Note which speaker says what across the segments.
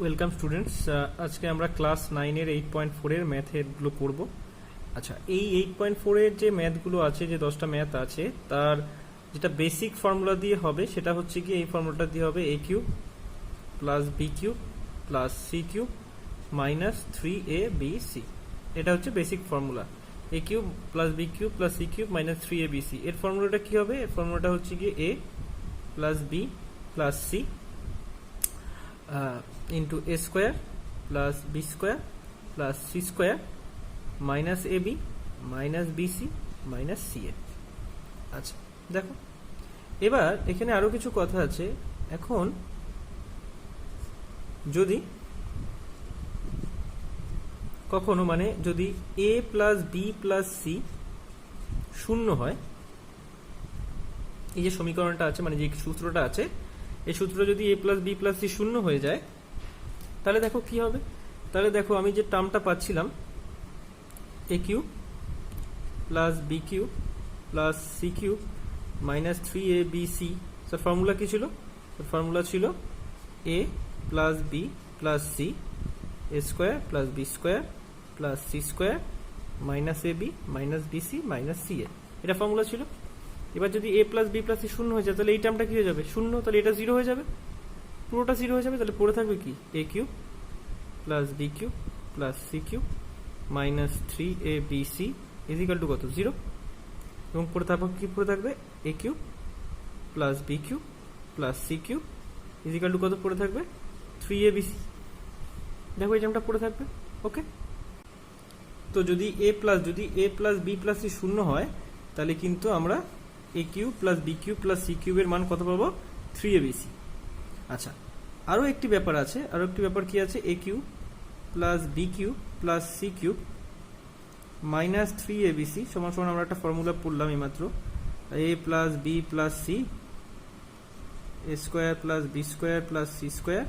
Speaker 1: Welcome students, আজকে আমরা class 9-এর 8.4-এর ম্যাথগুলো করব। আচ্ছা, এই 8.4-এর যে ম্যাথগুলো আছে, যে 10টা ম্যাথ আছে, তার যেটা বেসিক ফর্মুলা দিয়ে হবে সেটা হচ্ছে কি এই ফর্মুলাটা দিয়ে হবে a cube plus B cube plus C cube minus 3abc। এটা হচ্ছে basic formula, a cube plus B cube plus C cube minus 3abc। এর ফর্মুলাটা কি হবে? এর ফর্মুলাটা হচ্ছে কি a plus B plus c into a square plus b square plus c square minus ab minus bc minus ca। আচ্ছা দেখো, এবার এখানে আরো কিছু কথা আছে। এখন যদি কখনো যদি a plus B plus C শূন্য হয়, এই যে সমীকরণটা আছে, যে সূত্রটা আছে, এই সূত্র যদি a plus B plus C শূন্য হয়ে যায়, তাহলে দেখো কি হবে। তাহলে দেখো আমি যে টার্মটা পাচ্ছিলাম a cube plus B cube plus C cube minus 3abc, তার ফর্মুলা কি ছিল? ফর্মুলা ছিল a plus B plus C A square plus B square plus C square minus ab minus BC minus C A, এটা formula ছিল। এবার যদি a plus B plus C শূন্য হয়ে যায়, তাহলে এই টার্মটা কি হয়ে যাবে? শূন্য। তাহলে এটা জিরো হয়ে যাবে, পুরোটা জিরো হয়ে যাবে। তাহলে পড়ে থাকবে কি a cube plus B cube plus C cube minus 3abc equal to কত? জিরো। এবং পড়ে থাকবে কি? পড়ে থাকবে a cube plus B cube plus C cube equal to কত? পড়ে থাকবে 3abc। দেখো এই টার্মটা পড়ে থাকবে। ওকে, তো যদি a plus B plus C শূন্য হয়, তাহলে কিন্তু আমরা a cube plus B cube plus সি কিউবের মান কত পাবো? 3abc। আচ্ছা, আরও একটি ব্যাপার আছে। আরও একটি ব্যাপার কি আছে? a cube plus B cube plus C cube minus 3abc সমান সমান আমরা একটা ফর্মুলা পড়লাম এইমাত্র, a plus B plus C A square plus B square plus C square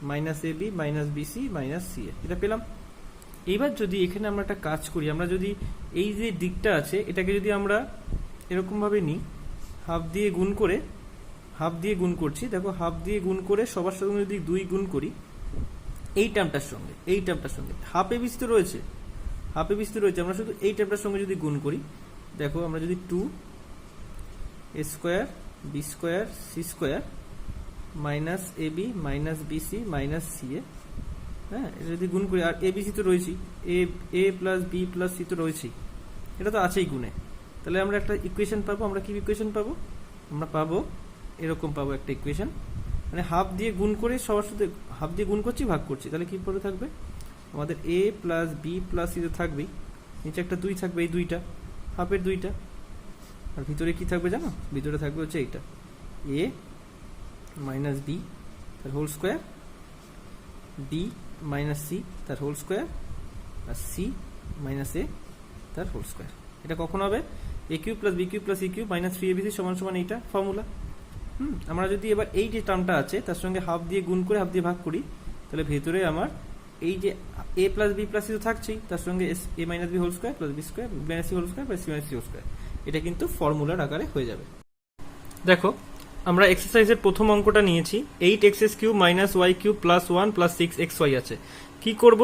Speaker 1: minus ab minus BC minus C A, এটা পেলাম। এইবার যদি এখানে আমরা একটা কাজ করি, আমরা যদি এই যে দিকটা আছে এটাকে যদি আমরা এরকমভাবে নিই, হাফ দিয়ে গুণ করে, হাফ দিয়ে গুণ করছি, দেখো হাফ দিয়ে গুণ করে সবার সঙ্গে যদি 2 গুণ করি, এই টার্মটার সঙ্গে হাফ এবিসি তো রয়েছে, আমরা শুধু এই টার্মটার সঙ্গে যদি গুণ করি, দেখো আমরা যদি 2 A square B square C square minus ab minus BC minus C A, হ্যাঁ, এটা যদি গুণ করি, আর এবিসি তো রয়েছেই, A plus B plus C তো রয়েছেই, এটা তো আছেই গুণে। তাহলে আমরা একটা ইকুয়েশন পাবো। আমরা কি ইকুয়েশন পাবো? আমরা পাবো এরকম পাবো একটা ইকুয়েশন, হাফ দিয়ে গুণ করে সবার সাথে হাফ দিয়ে গুণ করছি, ভাগ করছি, তাহলে কি পড়ে থাকবে আমাদের? a plus B plus C তো থাকবেই, নিচে একটা 2 থাকবে, এই 2টা হাফের 2টা, আর ভিতরে কি থাকবে জানো? ভিতরে থাকবে হচ্ছে এইটা a মাইনাস বি তার whole square, b minus c তার হোল স্কোয়ার, আর সি মাইনাস এ তার হোল স্কোয়ার। এটা কখন হবে? a cube plus B cube plus C cube minus 3abc সমান সমান এইটা ফর্মুলা। আমরা যদি এবার এই যে টার্মটা আছে তার সঙ্গে হাফ দিয়ে গুণ করে হাফ দিয়ে ভাগ করি, তাহলে ভেতরে আমার এই যে a plus B plus C তো থাকছেই, তার সঙ্গে a minus b whole square plus B square minus c whole square plus c minus c whole square, এটা কিন্তু ফর্মুলার আকারে হয়ে যাবে। দেখো, আমরা এক্সারসাইজের প্রথম অঙ্কটা নিয়েছি, 8x cube minus y cube plus 1 plus 6xy আছে। কি করব?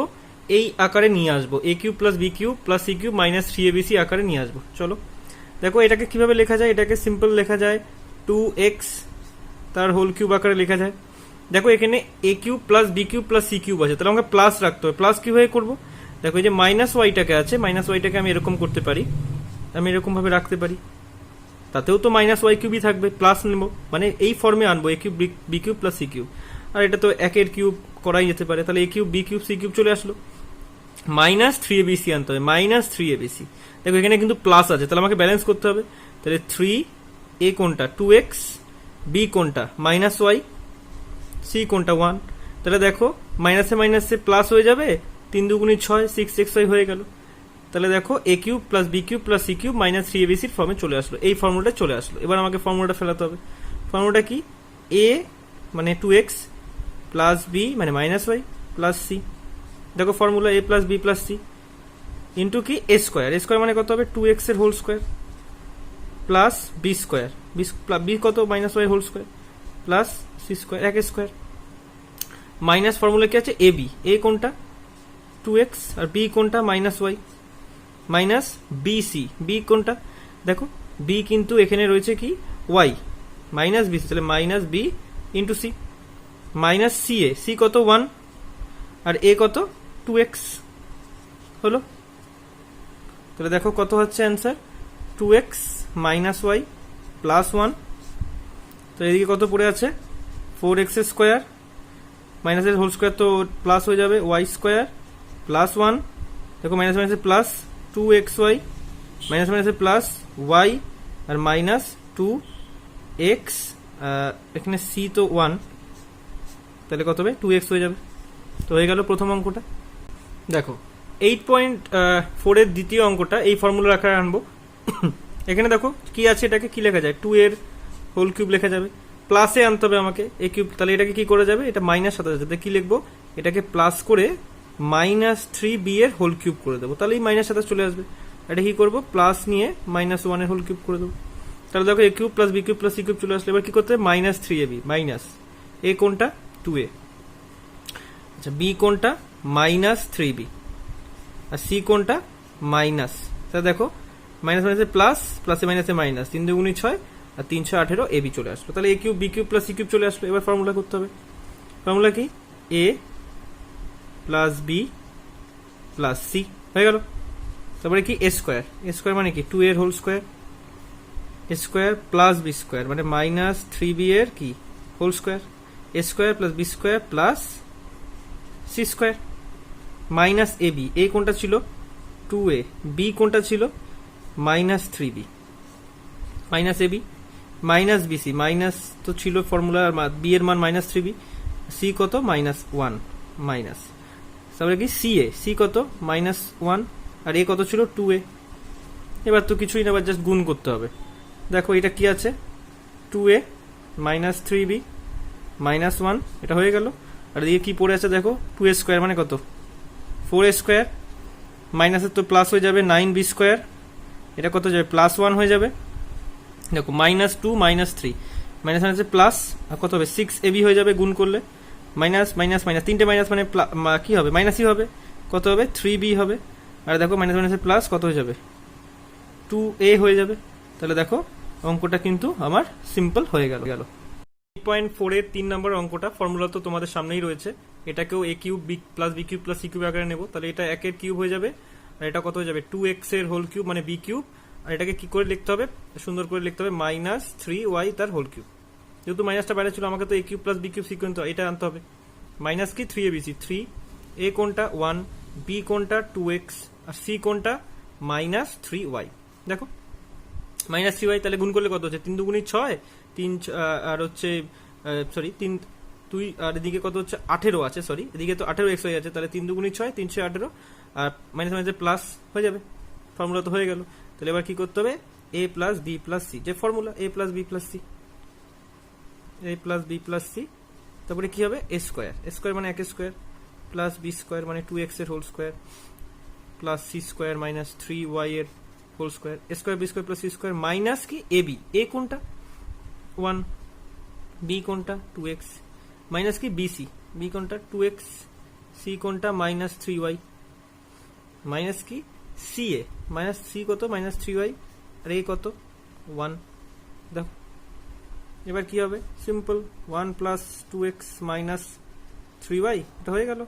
Speaker 1: এই আকারে নিয়ে আসবো, a cube plus B cube plus C cube minus 3abc আকারে নিয়ে আসবো। চলো দেখো এটাকে কিভাবে লেখা যায়। এটাকে সিম্পল লেখা যায় 2x তার হোল কিউব আকারে লেখা যায়। দেখো এখানে a cube plus B cube plus C cube আছে, তাহলে আমাকে প্লাস রাখতে হবে। প্লাস কিভাবে করবো? দেখো এই যে মাইনাস ওয়াইটাকে আছে, মাইনাস ওয়াইটাকে আমি এরকম করতে পারি, আমি এরকম ভাবে রাখতে পারি, তাতেও তো মাইনাস ওয়াই কিউবই থাকবে, প্লাস নেব, এই ফর্মে আনবো a cube B cube plus C cube. আর এটা তো 1-এর কিউব করাই যেতে পারে, তাহলে a cube B cube C cube চলে আসলো। মাইনাস 3abc আনতে হবে, মাইনাস 3abc। দেখো এখানে কিন্তু প্লাস আছে, তাহলে আমাকে ব্যালেন্স করতে হবে। তাহলে 3a কোনটা? 2x, বি কোনটা? মাইনাস ওয়াই, সি কোনটা? 1। তাহলে দেখো মাইনাসে মাইনাসে প্লাস হয়ে যাবে, 3 দুগুণী 6, 6xy হয়ে গেল। তাহলে দেখো a cube plus B cube plus C cube minus 3abc এর ফর্মে চলে আসলো, এই ফর্মুলাটা চলে আসলো। এবার আমাকে ফর্মুলাটা ফেলাতে হবে। ফর্মুলাটা কি? a 2x plus B minus Y plus C, দেখো formula a plus B plus C into কি এ স্কোয়ার, কত হবে? 2x এর whole square plus B square, B কত? Minus Y whole square plus C square, 1 square. Minus formula কি আছে, A B, A কোনটা 2x আর বি কোনটা -y, minus B C, B কোনটা দেখো বি কিন্তু এখানে রয়েছে কি y, মাইনাস বি, তাহলে minus B into C, minus C A, C কত 1 আর এ কত 2x হলো। তাহলে দেখো কত হচ্ছে answer, 2x minus Y plus 1। তো এদিকে কত পড়ে আছে, 4x স্কোয়ার মাইনাস এর হোল স্কোয়ার তো প্লাস হয়ে যাবে, ওয়াই স্কোয়ার প্লাস 1, দেখো মাইনাস মাইনাসে প্লাস 2xy, মাইনাস মাইনাসে প্লাস ওয়াই আর মাইনাস 2x, এখানে সি তো 1, তাহলে কত হবে 2x হয়ে যাবে। তো হয়ে গেল প্রথম অঙ্কটা। দেখো 8.4 এর দ্বিতীয় অঙ্কটা এই ফর্মুলা আকারে আনবো। এখানে দেখো কি আছে, এটাকে কি লেখা যায়, 2 এর হোল কিউব লেখা যাবে, প্লাসে আনতে হবে আমাকে এ কিউব, তাহলে এটাকে কি করে যাবে, এটা মাইনাস সাথে যাবে, কি লিখবো, এটাকে প্লাস করে -3b এর হোল কিউব করে দেবো, তাহলে এই মাইনাস সাথে চলে আসবে। এটা কি করবো, প্লাস নিয়ে -1 এর হোল কিউব করে দেবো, তাহলে দেখো A cube plus B cube plus C cube চলে আসলে এবার কি করতে হবে, -3ab, মাইনাস এ কোনটা 2a, আচ্ছা বি কোনটা -3b আর সি কোনটা মাইনাস, তাহলে দেখো মাইনাস মাইনাসে প্লাস, প্লাসে মাইনাসে মাইনাস, 3 × 2 = 6 আর 3 × 6 = 18, এ বি চলে আসলো। তাহলে A cube B cube plus C cube চলে আসলো। এবার ফর্মুলা করতে হবে, ফর্মুলা কি, A plus B plus C হয়ে গেল। তারপরে কি, এ স্কোয়ার, এ স্কোয়ার মানে কি 2 এর whole square, A square plus B square মানে -3b এর কি whole square, A square plus B square plus C square, minus A B, A কোনটা ছিল 2a, বি কোনটা ছিল -3b, minus A B minus BC, minus তো ছিল formula, B এর মান -3b, সি কত -1 মাইনাস, তারপরে কি সি এ, সি কত -1 আর এ কত ছিল 2a। এবার তো কিছুই না, এবার জাস্ট গুণ করতে হবে। দেখো এটা কি আছে, 2a -3b -1, এটা হয়ে গেল। আর এদিকে কি পড়ে আছে দেখো, 2a স্কোয়ার মানে কত 4a স্কোয়ার, মাইনাসের তো প্লাস হয়ে যাবে 9b স্কোয়ার, এটা কত যাবে +1 হয়ে যাবে। দেখো -2 -3 মাইনাস মাইনাসে প্লাস, আর কত হবে 6ab হয়ে যাবে গুণ করলে, মাইনাস মাইনাস মাইনাস, তিনটে মাইনাস মানে কি হবে মাইনাসই হবে, কত হবে 3b হবে। আর দেখো মাইনাস মাইনাসে প্লাস কত হয়ে যাবে 2a হয়ে যাবে। তাহলে দেখো অঙ্কটা কিন্তু আমার সিম্পল হয়ে গেল। 8.4 এর 3 নম্বর অঙ্কটা ফর্মুলা তো তোমাদের সামনেই রয়েছে, এটাকেও A cube B plus B cube plus C cube আকারে নেব, তাহলে এটা 1 এর কিউব হয়ে যাবে আর এটা কত হয়ে যাবে 2x এর হোল কিউব মানে বি কিউব, আর এটাকে কি করে লিখতে হবে, সুন্দর করে লিখতে হবে -3y তার হোল কিউব। যেহেতু মাইনাসটা বাইরে ছিল আমাকে তো A cube plus B cube C cube এটা আনতে হবে, মাইনাস কি 3abc, 3 এ কোনটা 1, বি কোনটা 2x আর সি কোনটা -3y। দেখো -3y, তাহলে গুণ করলে কত হচ্ছে 3 × 2 = 6, 3 আর হচ্ছে সরি 3 2 আর এদিকে কত হচ্ছে 18 আছে, সরি এদিকে তো 18x হয়ে যাচ্ছে, তাহলে 3 × 2 = 6, 3 × 6 = 18 আর মাইনাস মাইনাসে প্লাস হয়ে যাবে, ফর্মুলা তো হয়ে গেল। তাহলে এবার কি করতে হবে, a plus B plus C, যে formula a plus B plus C, a plus B plus C, তারপরে কি হবে এ স্কোয়ার, এ স্কোয়ার মানে 1 স্কোয়ার প্লাস বি স্কোয়ার মানে 2x এর whole square plus C square -3y এর whole square, A square B square plus C square minus কি A B, A কোনটা 1, B কোনটা 2x মাইনাস কি BC, B কোনটা 2x, C কোনটা -3y minus কি সি এ, মাইনাস সি কত -3y আর এ কত 1। দেখো এবার কি হবে, সিম্পল 1 + 2x -3y, এটা হয়ে গেল।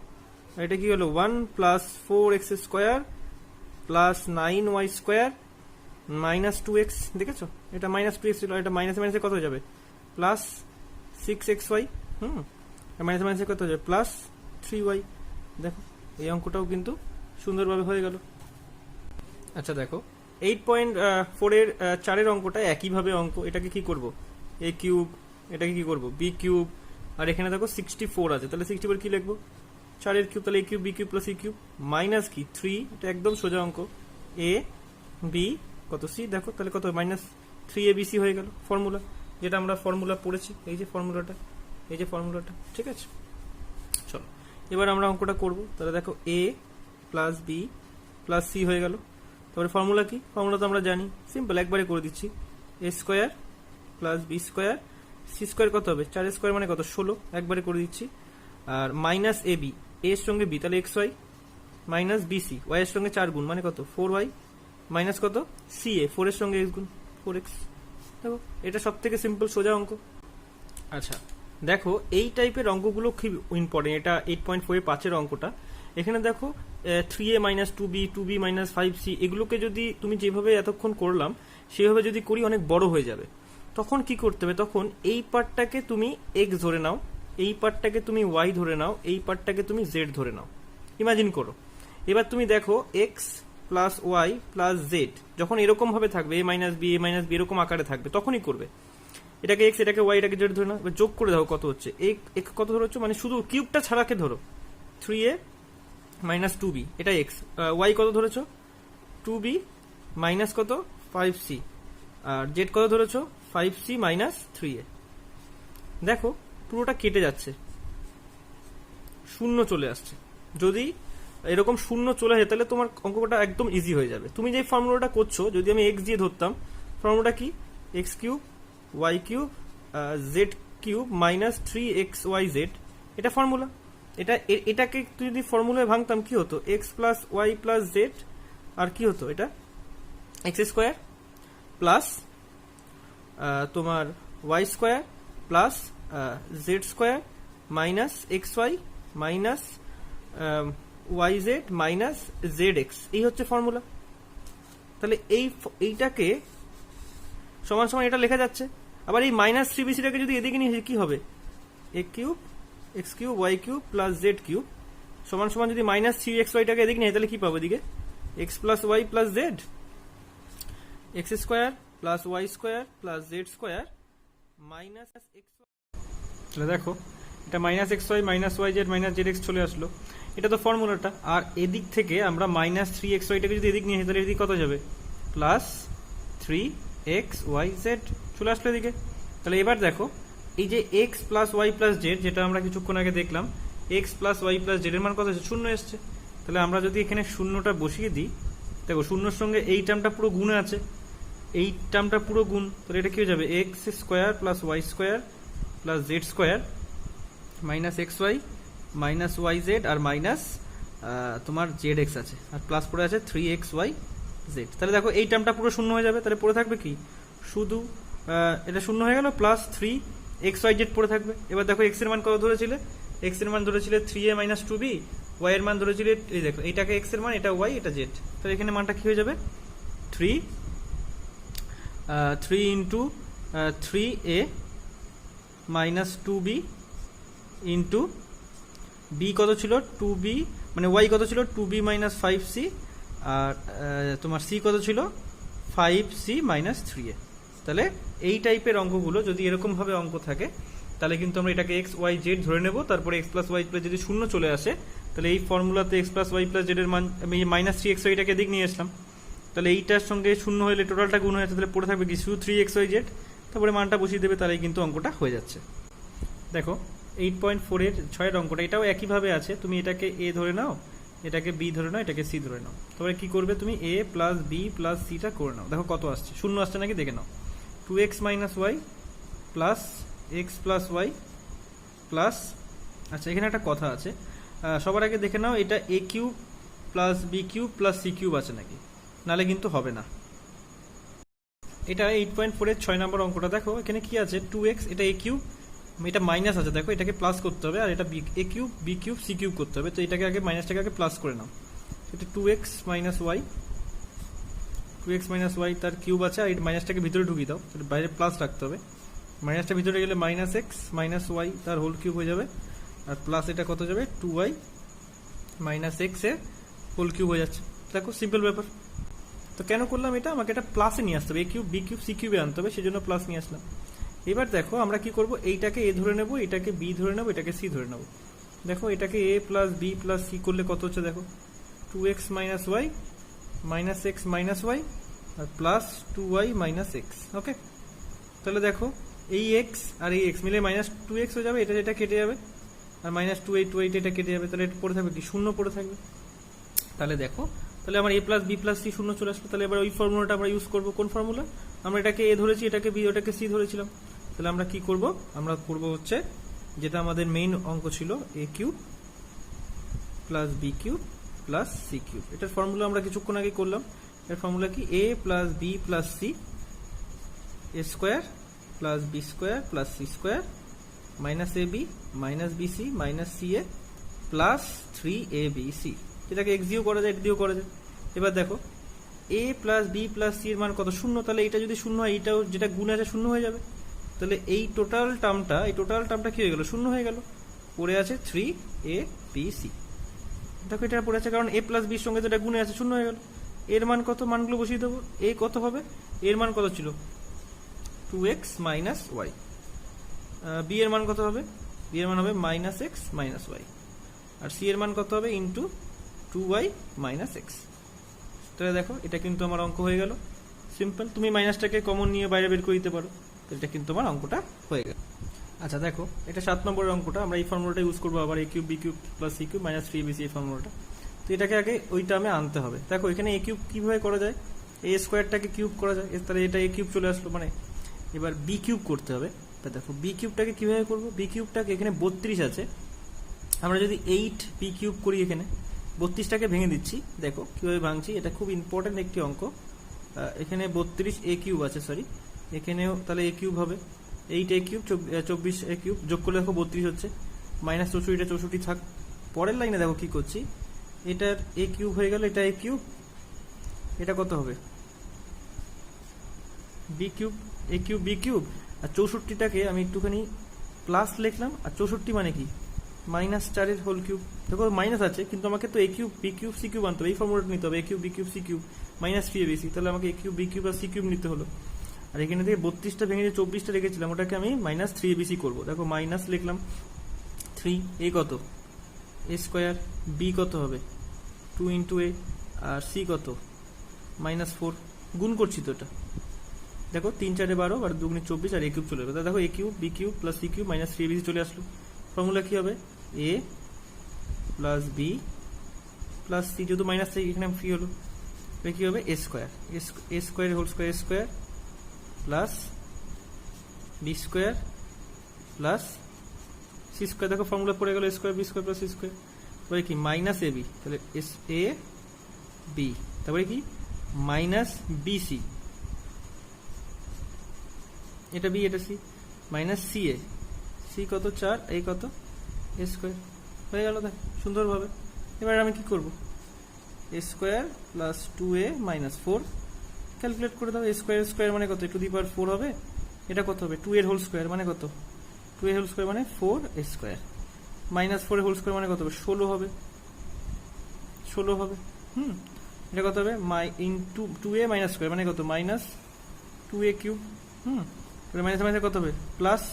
Speaker 1: আর এটা কি হলো 1 + 4x square plus 9y square -2x, দেখেছো এটা -2x ছিল, এটা মাইনাসে মাইনাসে কত হয়ে যাবে +6xy, আর মাইনাসে মাইনাসে কত হয়ে যাবে +3y। দেখো এই অঙ্কটাও কিন্তু সুন্দরভাবে হয়ে গেল। আচ্ছা দেখো 8.4 এর 4 অঙ্কটা একইভাবে অঙ্ক, এটাকে কি করব এ কিউব, এটাকে কি করব বি কিউব, আর এখানে দেখো 64 আছে, তাহলে 64 কি লিখবো 4 এর কিউব, তাহলে A cube B cube plus C cube minus কি 3, এটা একদম সোজা অঙ্ক, এ বি কত সি, দেখো তাহলে কত -3abc হয়ে গেল, ফর্মুলা যেটা আমরা ফর্মুলা পড়েছি, এই যে ফর্মুলাটা, এই যে ফর্মুলাটা, ঠিক আছে। চলো এবার আমরা অঙ্কটা করব, তাহলে দেখো এ প্লাস বি প্লাস সি হয়ে গেল, তারপরে ফর্মুলা কি, ফর্মুলা তো আমরা জানি, সিম্পল একবারে করে দিচ্ছি, A square plus B square C square কত হবে 4 স্কোয়ার মানে কত 16, একবারে করে দিচ্ছি, আর মাইনাস এ বি, এর সঙ্গে বি, তাহলে x Y minus b c, y এর সঙ্গে 4 গুণ মানে কত 4y মাইনাস কত সি এ, 4 এর সঙ্গে এক্স গুণ 4x। দেখো এটা সব থেকে সিম্পল সোজা অঙ্ক। আচ্ছা দেখো এই টাইপের অঙ্কগুলো খুব ইম্পর্টেন্ট। এটা 8.4 এর 5 এর অঙ্কটা। এখানে দেখো 3a minus 2b 2b minus 5c এগুলোকে যদি তুমি যেভাবে এতক্ষণ করলাম সেভাবে যদি করি অনেক বড় হয়ে যাবে। তখন কি করতে হবে, তখন এই পার্টটাকে তুমি x ধরে নাও, এই পার্টটাকে তুমি y ধরে নাও, এই পার্টটাকে তুমি z ধরে নাও। ইমাজিন করো এবার তুমি দেখো x plus Y plus z যখন এরকম ভাবে থাকবে, এ মাইনাস বি এরকম আকারে থাকবে, তখনই করবে এটাকে এক্স, এটাকে ওয়াই, এটাকে জেড ধরে নাও। এবার যোগ করে দাও কত হচ্ছে, এক কত ধরছো মানে শুধু কিউবটা ছাড়াকে ধরো 3a মাইনাস 2b, এটা এক্স, ওয়াই কত ধরেছো 2b মাইনাস কত 5c, আর জেড কত ধরেছো 5c মাইনাস 3a। দেখো পুরোটা কেটে যাচ্ছে, শূন্য চলে আসছে। যদি এরকম শূন্য চলে আসে তাহলে তোমার অঙ্কটা একদম ইজি হয়ে যাবে। তুমি যে ফর্মুলাটা করছো, যদি আমি এক্স দিয়ে ধরতাম, ফর্মুলাটা কি X cube Y cube Z cube minus 3xyz, এটা ফর্মুলা। এটাকে যদি ফর্মুলায় ভাঙতাম কি হতো, X plus Y plus Z, আর কি হতো এটা এক্স স্কোয়ার প্লাস তোমার Y square plus Z square minus x Y minus Y Z minus Z X, এই হচ্ছে ফর্মুলা। তাহলে এইটাকে সমান সমান এটা লেখা যাচ্ছে। আবার এই মাইনাস 3bcটাকে যদি এদিকে নিয়ে কি হবে, A cube X cube Y cube plus Z cube সমান সমান যদি মাইনাস 3xyটাকে এদিকে নিয়ে তাহলে কি পাবো, এদিকে x plus Y plus z, x square plus Y square plus Z square minus x. তাহলে দেখো এটা minus x Y minus Y Z minus Z x চলে আসলো, এটা তো ফর্মুলাটা। আর এদিক থেকে আমরা মাইনাস 3xyটাকে যদি এদিক নিয়ে তাহলে এদিকে কত যাবে, প্লাস 3xyz চলে আসলো এদিকে। তাহলে এবার দেখো এই যে x plus Y plus z, যেটা আমরা কিছুক্ষণ আগে দেখলাম, x plus Y plus Z এর মান কত এসেছে, শূন্য এসছে। তাহলে আমরা যদি এখানে শূন্যটা বসিয়ে দিই, দেখো শূন্যর সঙ্গে এই টার্মটা পুরো গুণে আছে, এই টার্মটা পুরো গুণ, তাহলে এটা কি হয়ে যাবে X square plus Y square plus Z square minus x Y minus Y Z আর মাইনাস তোমার জেড এক্স আছে, আর প্লাস পড়ে আছে 3xyz। তাহলে দেখো এই টার্মটা পুরো শূন্য হয়ে যাবে, তাহলে পড়ে থাকবে কি শুধু এটা শূন্য হয়ে গেল, প্লাস 3xyz পড়ে থাকবে। এবার দেখো এক্স এর মান কত ধরেছিলে, এক্স এর মান ধরেছিলে 3a মাইনাস 2b, ওয়াই এর মান ধরেছিলে, এই দেখো এইটাকে এক্স এর মান, এটা ওয়াই এটা জেড, তাহলে এখানে মানটা কি হয়ে যাবে 3 into 3a minus 2b into B কত ছিল 2b, মানে ওয়াই কত ছিল 2b মাইনাস 5c, আর তোমার সি কত ছিল 5c মাইনাস 3a। তাহলে এই টাইপের অঙ্কগুলো যদি এরকমভাবে অঙ্ক থাকে তাহলে কিন্তু আমরা এটাকে এক্স ওয়াই জেড ধরে নেব, তারপরে এক্স প্লাস ওয়াই প্লাস যদি শূন্য চলে আসে তাহলে এই ফর্মুলাতে X plus Y plus Z এর মান, আমি মাইনাস 3xyটাকে দিক নিয়ে আসলাম, তাহলে এইটার সঙ্গে শূন্য হলে টোটালটা গুণ হয়ে যাচ্ছে, তাহলে পড়ে থাকবে কি শুধু 3xyz, তারপরে মানটা বসিয়ে দেবে, তাহলেই কিন্তু অঙ্কটা হয়ে যাচ্ছে। দেখো 8.4 এর 6 অঙ্কটা এটাও একইভাবে আছে, তুমি এটাকে এ ধরে নাও, এটাকে বি ধরে নাও, এটাকে সি ধরে নাও, তারপরে কি করবে তুমি এ প্লাস বি প্লাস সিটা করে নাও। দেখো কত আসছে, শূন্য আসছে নাকি দেখে নাও, 2x minus Y plus x plus Y plus, আচ্ছা এখানে একটা কথা আছে, সবার আগে দেখে নাও এটা A cube plus B cube plus C cube আছে নাকি, নালে কিন্তু হবে না। এটা 8.4 এর 6 নম্বর অঙ্কটা দেখো এখানে কি আছে 2x, এটা এ কিউব, এটা মাইনাস আছে, দেখো এটাকে প্লাস করতে হবে, আর এটা A cube B cube C cube করতে হবে, তো এটাকে আগে মাইনাসটাকে আগে প্লাস করে নাও। এটা 2x minus y, 2x minus y তার কিউব আছে, আর এই মাইনাসটাকে ভিতরে ঢুকিয়ে দাও, তাহলে বাইরে প্লাস রাখতে হবে, মাইনাসটা ভিতরে গেলে মাইনাস এক্স মাইনাস ওয়াই তার হোল কিউব হয়ে যাবে, আর প্লাস এটা কত যাবে 2y মাইনাস এক্স এর হোল কিউব হয়ে যাচ্ছে। দেখো সিম্পল ব্যাপার। তো কেন করলাম এটা, আমাকে এটা প্লাসে নিয়ে আসতে হবে, A cube B cube C কিউবে আনতে হবে, সেই জন্য প্লাস নিয়ে আসলাম। এবার দেখো আমরা কি করব, এইটাকে এ ধরে নেব, এটাকে বি ধরে নেব, এটাকে সি ধরে নেব। দেখো এটাকে A plus B plus C করলে কত হচ্ছে, দেখো 2x minus Y minus X minus Y আর plus 2y minus X. Okay, তাহলে দেখো এই এক্স আর এই এক্স মিলে মাইনাস 2x হয়ে যাবে, এটা এটা কেটে যাবে, আর মাইনাস 2y এটা কেটে যাবে, তাহলে এটা পড়ে থাকবে কি শূন্য পড়ে থাকবে। তাহলে দেখো তাহলে আমার এ প্লাস বি প্লাস সি শূন্য চলে আসলো, তাহলে এবার ওই ফর্মুলাটা আমরা ইউজ করবো। কোন ফর্মুলা, আমরা এটাকে এ ধরেছি, এটাকে বি, ওটাকে সি ধরেছিলাম, তাহলে আমরা কি করব, আমরা করব হচ্ছে যেটা আমাদের মেইন অঙ্ক ছিল, A cube plus B cube plus C cube. এটার ফর্মুলা আমরা কিছুক্ষণ আগে করলাম। এর ফর্মুলা কি? A plus B plus C A square plus B square plus C square minus A B minus B C minus C A plus 3abc। এটাকে x দিয়েও করা যায়, এটা দিয়েও করা যায়। এবার দেখো এ প্লাস বি প্লাস সি এর মান কত? শূন্য। তাহলে এটা যদি শূন্য হয়, এটাও যেটা গুণ আছে শূন্য হয়ে যাবে। তাহলে এই টোটাল টার্মটা কি হয়ে গেল? শূন্য হয়ে গেল। পড়ে আছে 3abc। দেখো এটা পড়ে আছে কারণ এ প্লাস বির সঙ্গে যেটা গুণে আছে শূন্য হয়ে গেল। এর মান কত? মানগুলো বসিয়ে দেবো। এ কত হবে? এর মান কত ছিল? 2x minus Y. বি এর মান কত হবে? বি এর মান হবে মাইনাস এক্স মাইনাস ওয়াই। আর সি এর মান কত হবে? Into 2y minus x. তাহলে দেখো এটা কিন্তু আমার অঙ্ক হয়ে গেল। সিম্পল। তুমি মাইনাসটাকে কমন নিয়ে বাইরে বের করে দিতে পারো। এটা কিন্তু আমার অঙ্কটা হয়ে গেল। আচ্ছা দেখো, এটা 7 নম্বরের অঙ্কটা। আমরা এই ফর্মুলাটা ইউজ করবো আবার, A cube B cube plus C cube minus 3abc এই ফর্মুলাটা। তো এটাকে আগে ওই টার্মে আনতে হবে। দেখো এখানে এ কিউব কিভাবে করা যায়? এ স্কোয়ারটাকে কিউব করা যায়, তাহলে এটা এ কিউব চলে আসলো। মানে এবার বি কিউব করতে হবে। তা দেখো বি কিউবটাকে কিভাবে করবো? বি কিউবটাকে এখানে 32 আছে, আমরা যদি 8 বি কিউব করি, এখানে 32টাকে ভেঙে দিচ্ছি। দেখো কিভাবে ভাঙছি, এটা খুব ইম্পর্টেন্ট একটি অঙ্ক। এখানে 32 এ কিউব আছে, সরি এখানেও তাহলে এ কিউব হবে। 8 এ কিউব 24 এ কিউব যোগ করলে দেখো 32 হচ্ছে। মাইনাস 64, 64 থাক। পরের লাইনে দেখো কি করছি, এটার এ কিউব হয়ে গেল, এটা এ কিউব, এটা কত হবে? B cube. A cube B cube. আর 64টাকে আমি একটুখানি প্লাস লিখলাম। আর 64 মানে কি? Minus 4 whole cube. দেখো মাইনাস আছে কিন্তু আমাকে তো A cube B cube C cube আনতে হবে। এই ফর্মুলাটা নিতে হবে, A cube B cube C cube minus 3abc। তাহলে আমাকে এ কিউব বি কিউব আর সি কিউব নিতে হলো। আর এখানে থেকে 32টা ভেঙে যে 24টা রেখেছিলাম, ওটাকে আমি মাইনাস 3abc করবো। দেখো মাইনাস লিখলাম 3, এ কত? A square. বি কত হবে? 2 ইন্টু এ। আর সি কত? মাইনাস 4। গুণ করছি তো এটা। দেখো 3 4 12 আর 2 24 আর এ কিউব চলে যাবে। দেখো A cube B cube plus C cube minus 3abc চলে আসলো। ফর্মুলা কি হবে? A plus B plus C, যেহেতু মাইনাস থেকে এখানে ফ্রি হলো, কি হবে? A square. A square whole square A square plus B square plus C square. দেখো ফর্মুলা পড়ে গেল, A square B square plus C square. তারপরে কি? Minus A B. তাহলে এস এ বি, তারপরে কি? Minus B C. এটা B এটা C. Minus C A. C কত? 4, এই কত? A square. হয়ে গেল দেখ সুন্দরভাবে। এবার আমি কি করব? A square plus 2a minus 4 calculate করে দাও। এ স্কোয়ার মানে কত? 2 হবে। এটা কত হবে? 2 এর হোল স্কোয়ার মানে কত? 2 এর হোল স্কোয়ার মানে 4 স্কোয়ার। মাইনাস 4 এর হোল স্কোয়ার মানে কত হবে? 16 হবে। 16 হবে। এটা কত হবে? ইন্টু 2a মাইনাস স্কোয়ার মানে কত? Minus 2a cube. Minus minus কত হবে? প্লাস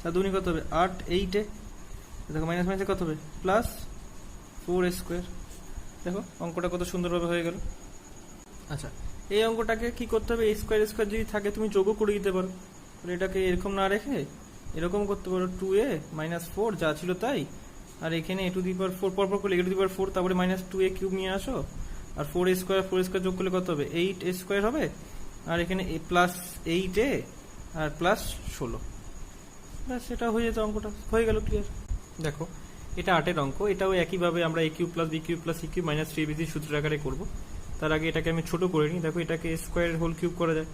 Speaker 1: 4 দুগুণে কত হবে? 8, 8 এ দেখো মাইনাস মাইনাসে কত হবে? Plus 4 square. দেখো অঙ্কটা কত সুন্দরভাবে হয়ে গেল। আচ্ছা এই অঙ্কটাকে কি করতে হবে? এ স্কোয়ার স্কোয়ার যদি থাকে তুমি যোগও করে দিতে পারো। এটাকে এরকম না রেখে এরকম করতে পারো, 2a মাইনাস 4 যা ছিল তাই। আর এখানে এ টু দি পাওয়ার 4 পরপর করলে এ টু দি পাওয়ার 4, তারপরে মাইনাস 2a কিউব নিয়ে আসো। আর 4 স্কোয়ার যোগ করলে কত হবে? 8 স্কোয়ার হবে। আর এখানে প্লাস 8a আর প্লাস 16। ব্যাস এটা হয়ে যেত, অঙ্কটা হয়ে গেল ক্লিয়ার। দেখো এটা 8 অঙ্ক। এটাও একইভাবে আমরা A cube plus B cube plus C cube minus 3abc সূত্র আকারে করবো। তার আগে এটাকে আমি ছোট করে নিই। দেখো এটাকে স্কোয়ারের হোল কিউব করা যায়।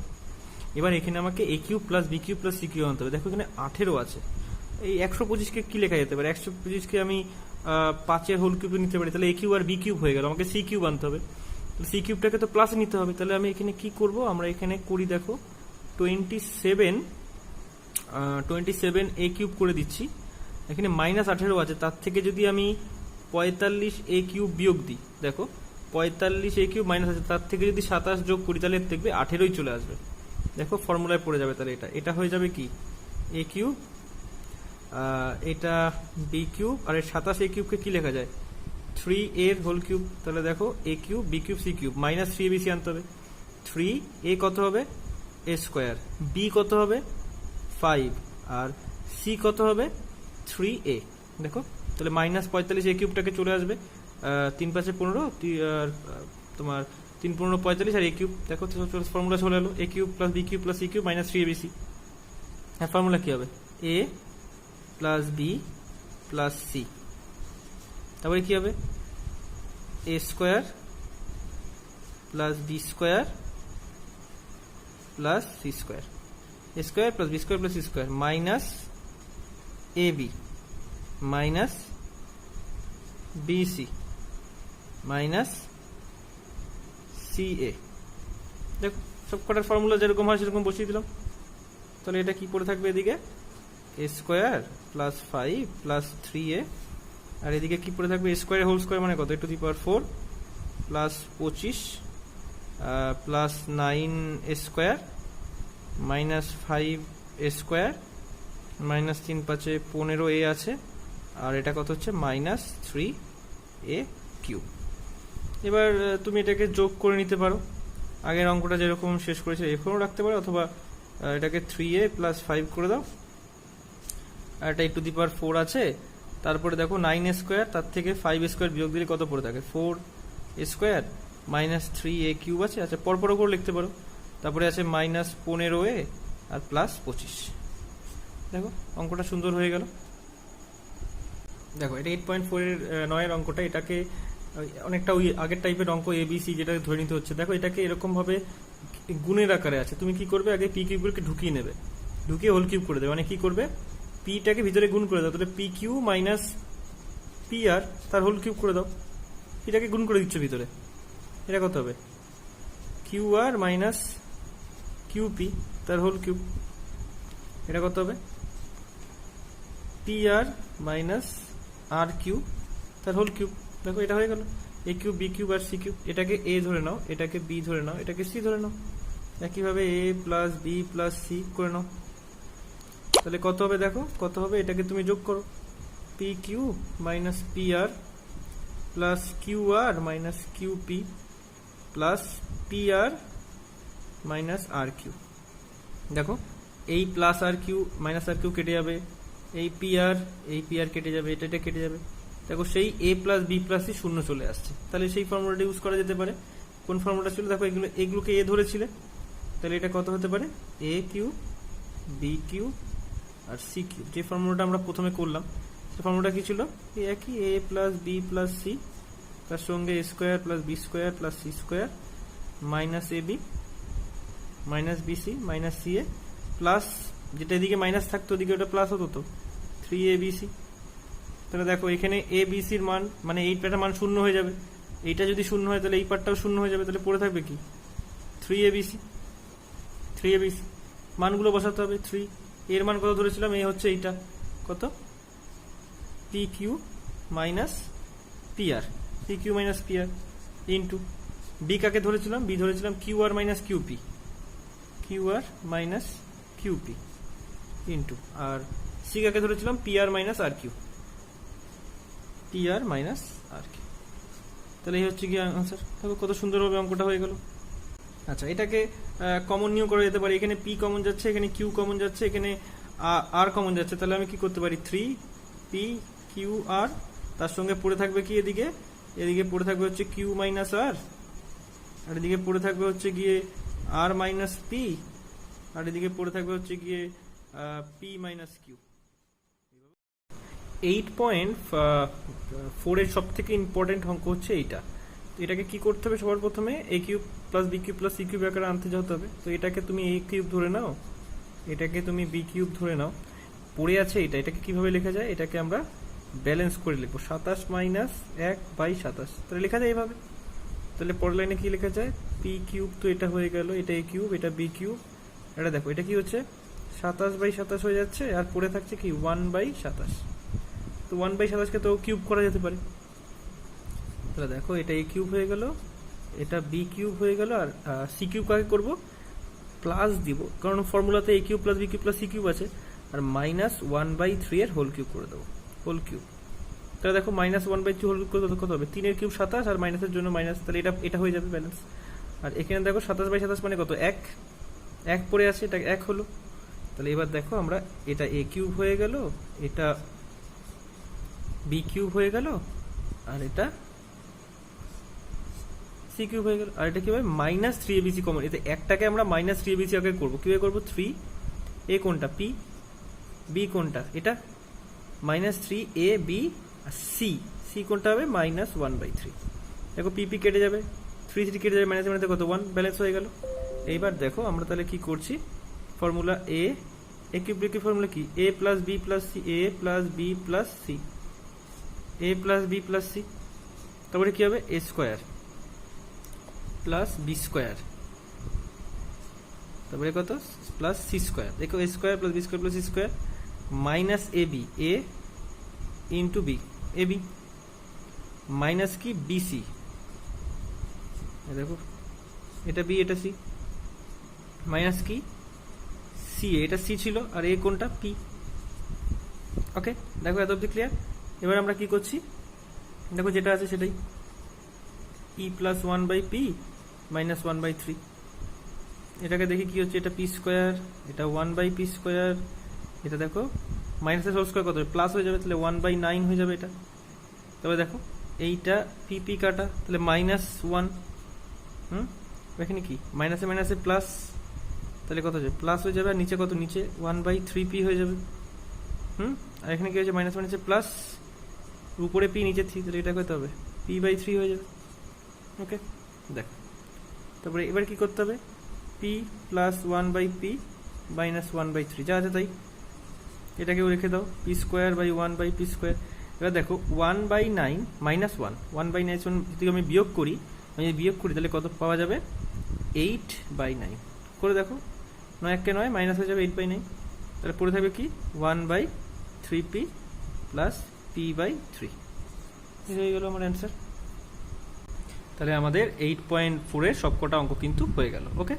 Speaker 1: এবার এখানে আমাকে A cube plus B cube plus C cube আনতে হবে। দেখো এখানে 18 আছে। এই 125কে কি লেখা যেতে পারে? 125কে আমি 5 এর হোল কিউব নিতে পারি। তাহলে A cube R B cube হয়ে গেল। আমাকে সি কিউব আনতে হবে। সি কিউবটাকে তো প্লাসে নিতে হবে। তাহলে আমি এখানে কি করব? আমরা এখানে করি, দেখো 27 এ কিউব করে দিচ্ছি। এখানে মাইনাস 18 আছে, তার থেকে যদি আমি 45 এ কিউব বিয়োগ দিই, দেখো 45 এ কিউব মাইনাস আছে, তার থেকে যদি 27 যোগ করি তাহলে দেখবে 18ই চলে আসবে। দেখো ফর্মুলায় পড়ে যাবে। তাহলে এটা হয়ে যাবে কি? এ কিউব, এটা বি কিউব, আর 27 এ কিউবকে কি লেখা যায়? 3 এর হোল কিউব। তাহলে দেখো A cube B cube C cube minus 3abc আনতে হবে। 3 এ কত হবে? A square. বি কত হবে? 5। আর সি কত হবে? 3a। দেখো তাহলে মাইনাস 45 এ কিউবটাকে চলে আসবে। 3 5 15, তোমার 3 15 45 আর এ কিউব। দেখো ফর্মুলা চলে এলো, A cube plus B cube plus C cube minus 3abc। হ্যাঁ ফর্মুলা কি হবে? A plus B plus C, তারপরে কি হবে A square plus B square plus C square, A square plus B square plus C square minus A B minus B C minus C A. দেখো সব কটার formula যেরকম হয় সেরকম বসিয়ে দিলাম। তাহলে এটা কি পড়ে থাকবে এদিকে এ স্কোয়ার প্লাস 5 প্লাস 3a, আর এদিকে কি পড়ে থাকবে এ স্কোয়ার হোল স্কোয়ার মানে কত, 2^4 plus 25 plus 9a square minus 5a square minus 3 5 15a আছে, আর এটা কত হচ্ছে মাইনাস 3a কিউব। এবার তুমি এটাকে যোগ করে নিতে পারো, আগের অঙ্কটা যেরকম শেষ করেছে এরকমও রাখতে পারো, অথবা এটাকে 3a প্লাস 5 করে দাও, আর এটা 2^4 আছে, তারপরে দেখো 9a স্কোয়ার, তার থেকে 5a স্কোয়ার বিয়োগ দিলে কত পড়ে থাকে 4a square minus 3a cube আছে। আচ্ছা পরপর করে লিখতে পারো, তারপরে আছে মাইনাস 15a আর প্লাস 25। দেখো অঙ্কটা সুন্দর হয়ে গেল। দেখো এটা 8.4 এর 9 অঙ্কটা, এটাকে অনেকটা ওই আগের টাইপের অঙ্ক এবিসি যেটা ধরে নিতে হচ্ছে। দেখো এটাকে এরকম ভাবে গুণের আকারে আছে, তুমি কি করবে আগে পি কিউবকে ঢুকিয়ে নেবে, ঢুকিয়ে হোল কিউব করে দেবে, মানে কি করবে পিটাকে ভিতরে গুণ করে দাও, তাহলে পি কিউ মাইনাস পি আর তার হোল কিউব করে দাও, এটাকে গুণ করে দিচ্ছ ভিতরে, এটা কত হবে Q R minus Q P তার হোল কিউব, এটা কত হবে P R minus R Q তার হোল কিউব। দেখো এটা হয়ে গেল এ কিউব বি কিউব আর সি কিউব, এটাকে এ ধরে নাও, এটাকে বি ধরে নাও, এটাকে সি ধরে নাও, একইভাবে এ প্লাস বি প্লাস সি করে নাও, তাহলে কত হবে দেখো কত হবে, এটাকে তুমি যোগ করো P Q minus P R plus Q R minus Q P plus P R minus R Q. দেখো এই plus R Q minus R Q কেটে যাবে, এই পি আর কেটে যাবে, এটা কেটে যাবে, দেখো সেই এ প্লাস বি প্লাস সি শূন্য চলে আসছে, তাহলে সেই ফর্মুলাটা ইউজ করা যেতে পারে। কোন ফর্মুলাটা ছিল দেখো, এগুলোকে এ ধরেছিলে, তাহলে এটা কত হতে পারে এ Q B Q R C Q, যে ফর্মুলাটা আমরা প্রথমে করলাম সেই ফর্মুলাটা কি ছিল একই A plus B plus C তার সঙ্গে A square plus B square plus C square minus A B minus B C minus C A plus যেটা এদিকে মাইনাস থাকতো ওদিকে ওটা প্লাস হতো তো 3abc। তাহলে দেখো এখানে এ বি সির মান মানে এই পার্টের মান শূন্য হয়ে যাবে, এইটা যদি শূন্য হয় তাহলে এই পার্টটাও শূন্য হয়ে যাবে, তাহলে পড়ে থাকবে কি 3abc মানগুলো বসাতে হবে। 3 এর মান কত ধরেছিলাম, এ হচ্ছে এইটা কত পি কিউ মাইনাস পি আর, পি কিউ মাইনাস পি আর ইন্টু বি কাকে ধরেছিলাম, বি ধরেছিলাম Q R minus QP, Q R minus QP into, আর সি কাকে ধরেছিলাম P R minus R Q, P R minus R Q. তাহলে এই হচ্ছে কি answer. দেখো কত সুন্দরভাবে অঙ্কটা হয়ে গেল। আচ্ছা এটাকে কমন নিয়েও করা যেতে পারে, এখানে পি কমন যাচ্ছে, এখানে কিউ কমন যাচ্ছে, এখানে আর কমন যাচ্ছে, তাহলে আমি কি করতে পারি 3p কিউ আর, তার সঙ্গে পড়ে থাকবে কি এদিকে পড়ে থাকবে হচ্ছে কিউ মাইনাস আর, আর এদিকে পড়ে থাকবে হচ্ছে গিয়ে আর মাইনাস পি, আর এদিকে পড়ে থাকবে হচ্ছে গিয়ে পি মাইনাস কিউ। 8.4 এর সব থেকে ইম্পর্টেন্ট অঙ্ক হচ্ছে এইটা। এটাকে কি করতে হবে, সবার প্রথমে A cube plus B cube plus C cube আকারে আনতে যেতে হবে। তো এটাকে তুমি এ কিউব ধরে নাও, এটাকে তুমি বি কিউব ধরে নাও, পড়ে আছে এটাকে কিভাবে লেখা যায়, এটাকে আমরা ব্যালেন্স করে লিখবো 27 মাইনাস 1/27, তাহলে লেখা যায় এইভাবে। তাহলে পরের লাইনে কি লেখা যায় পি কিউব, তো এটা হয়ে গেল, এটা এ কিউব, এটা বি কিউব, এটা দেখো এটা কি হচ্ছে 27/27 হয়ে যাচ্ছে, আর পড়ে থাকছে কি 1/27, তো 1/27 তো কিউব করা যেতে পারে। তাহলে দেখো এটা এ কিউব হয়ে গেল, এটা বি কিউব হয়ে গেল, আর সি কিউব কাকে করবো প্লাস দিব, কারণ ফর্মুলাতে A cube plus B cube plus C cube আছে, আর মাইনাস 1/3 এর হোল কিউব করে দেবো, হোল কিউব। তাহলে দেখো মাইনাস 1/3 হোল কিউব করতে কত হবে 3 এর কিউব 27 আর মাইনাসের জন্য মাইনাস, তাহলে এটা হয়ে যাবে ব্যালেন্স। আর এখানে দেখো 27/27 মানে কত 1 পড়ে আছে, এটা 1 হলো। তাহলে এবার দেখো আমরা এটা এ কিউব হয়ে গেল, এটা বি কিউব হয়ে গেল, আর এটা সি কিউব হয়ে গেল, আর এটা কি হবে মাইনাস 3abc কমন, এতে একটাকে আমরা মাইনাস 3abc আগে করবো, কিভাবে করবো 3 এ কোনটা পি, বি কোনটা এটা minus three A B R C, C কোনটা হবে -1/3। দেখো পি পি কেটে যাবে, 3 3 কেটে যাবে, মাইনাস মানে কত 1, ব্যালেন্স হয়ে গেল। এইবার দেখো আমরা তাহলে কি করছি, ফর্মুলা এ কিউব ফর্মুলা কি, A plus B plus C, A plus B plus C, A plus B plus C, তারপরে কি হবে A square plus B square, তারপরে কত প্লাস সি স্কোয়ার। দেখো A square plus B square plus C square minus A B, A into B, A B minus কি B C, দেখো এটা B এটা সি, মাইনাস কি সি, এটা C ছিল আর এ কোনটা পি। ওকে, দেখো এত অব্দি ক্লিয়ার। এবার আমরা কি করছি, দেখো যেটা আছে সেটাই, ই প্লাস 1/p মাইনাস 1/3। এটাকে দেখি কি হচ্ছে, এটা পি স্কোয়ার, এটা 1/p স্কোয়ার, এটা দেখো মাইনাসের হোল স্কোয়ার কত প্লাস হয়ে যাবে, তাহলে 1/9 হয়ে যাবে এটা। তবে দেখো এইটা পি পি কাটা, তাহলে -1, এখানে কি মাইনাসে মাইনাসে প্লাস, তাহলে কত যাবে প্লাস হয়ে যাবে, আর নিচে কত, নিচে 1/3p হয়ে যাবে। আর এখানে কি হয়েছে মাইনাস মাইনাসে প্লাস, উপরে পি নিচে 3, তাহলে এটা কত হবে p/3 হয়ে যাবে। ওকে, দেখো তারপরে এবার কি করতে হবে, p প্লাস 1/p মাইনাস 1/3 যা আছে তাই, এটাকেও রেখে দাও, P square by 1/p square. এবার দেখো 1/9 মাইনাস 1/9 যদি আমি বিয়োগ করি, তাহলে কত পাওয়া যাবে 8/9 করে দেখো, 9 1 9 মাইনাস হয়ে যাবে 8/9, তাহলে পড়ে থাকবে কি 1/3p প্লাস p/3। এই হয়ে গেল আমার অ্যান্সার। তাহলে আমাদের 8.4 এর সবকটা অঙ্ক কিন্তু হয়ে গেল। ওকে।